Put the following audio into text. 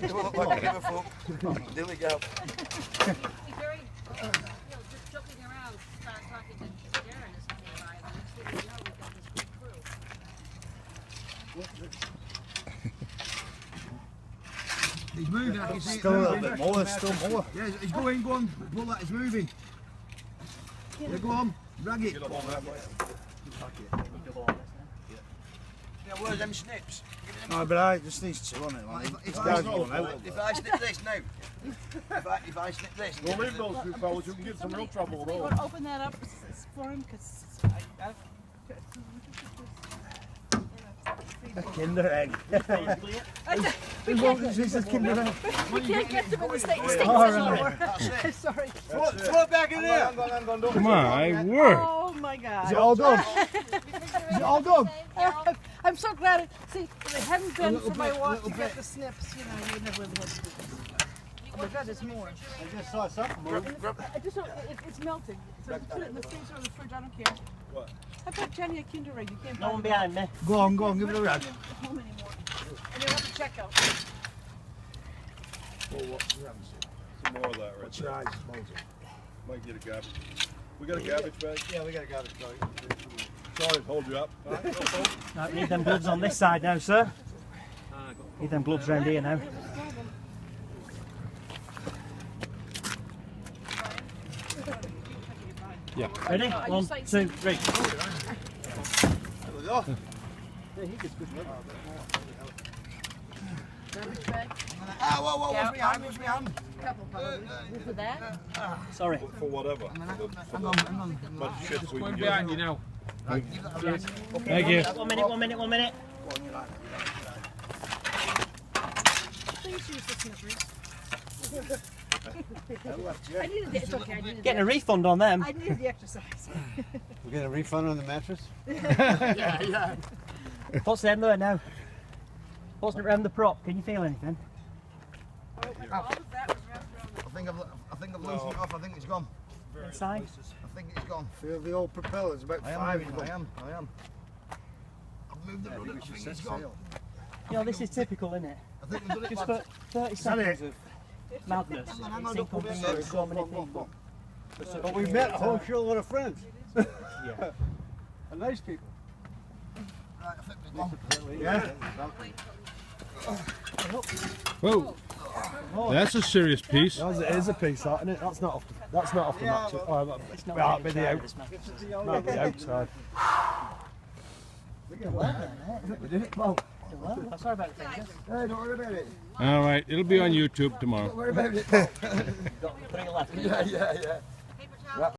Don't look like I give a fuck. There we go. He's very, just joking around, start talking to Darren as he came by. And next thing you know, we've got this big crew. He's moving, I can see it Still a little moving. bit more, still more. Yeah, he's going, go on. Pull that, he's moving. Yeah, go on, drag it. Yeah, where's them snips? No, but I just these two on it. Like, If guys I- going out. If I snip this now, if I snip this, We'll leave those two fellas, you can get some real trouble with You those. want to open that up for him? Because Kinder egg. we can't get them in the state anymore. Sorry. throw it back in there. My word. Oh my God. Is it all done? Is it all done? I'm so glad. See, if it hadn't been little for my bit, walk little to get the snips, you know, you would never have had to do this. Oh my God, there's more. I just saw something move. I just don't, it's melting. So put it in the freezer or the fridge, I don't care. What? I bought Jenny a Kinder Egg. You can't buy No one them behind me. Go on, give it a rag. at home anymore. And you'll have to check out. Some more of that right there. Might get a garbage. We got a garbage bag? Yeah, we got a garbage bag. Sorry to hold you up. Right, need them gloves on this side now, sir. Need them gloves round here now. Yeah. Ready? 1, 2, 3. There we go. Garbage bag. Ah, whoa, where's my hand? Where's my hand? Couple probably. For that? Sorry. For whatever. Hang on. Much shit we can behind get. you now. Thank you. 1 minute. Please use the snippers. I needed the, it's okay, I needed Getting a the, refund on them. I needed the exercise. We're getting a refund on the mattress? Yeah. What's them there now? What's it around the prop? Can you feel anything? All of that was wrapped around the I think I've loosened it off, I think it's gone. Inside? I think it's gone. Feel the old propellers, about I 5 am. of them. I've moved the rudder, I think it's gone. You know, this is typical, isn't it? I think we've done it, Just lads. for 30 seconds of madness. Hang on, It's don't put me encompassing in. so many people. But we met a whole show of friends. Yeah. And nice people. Right, I think we've gone. Yeah. Whoa. That's a serious piece. It is a piece, that, isn't it? That's not off the mattress. Oh, It's not that'd be really the inside out, of this mattress. that'd be the outside. I'm sorry about the fingers. Hey, don't worry about it. All right, it'll be on YouTube tomorrow. Don't worry about it. Got 3 left. Yeah.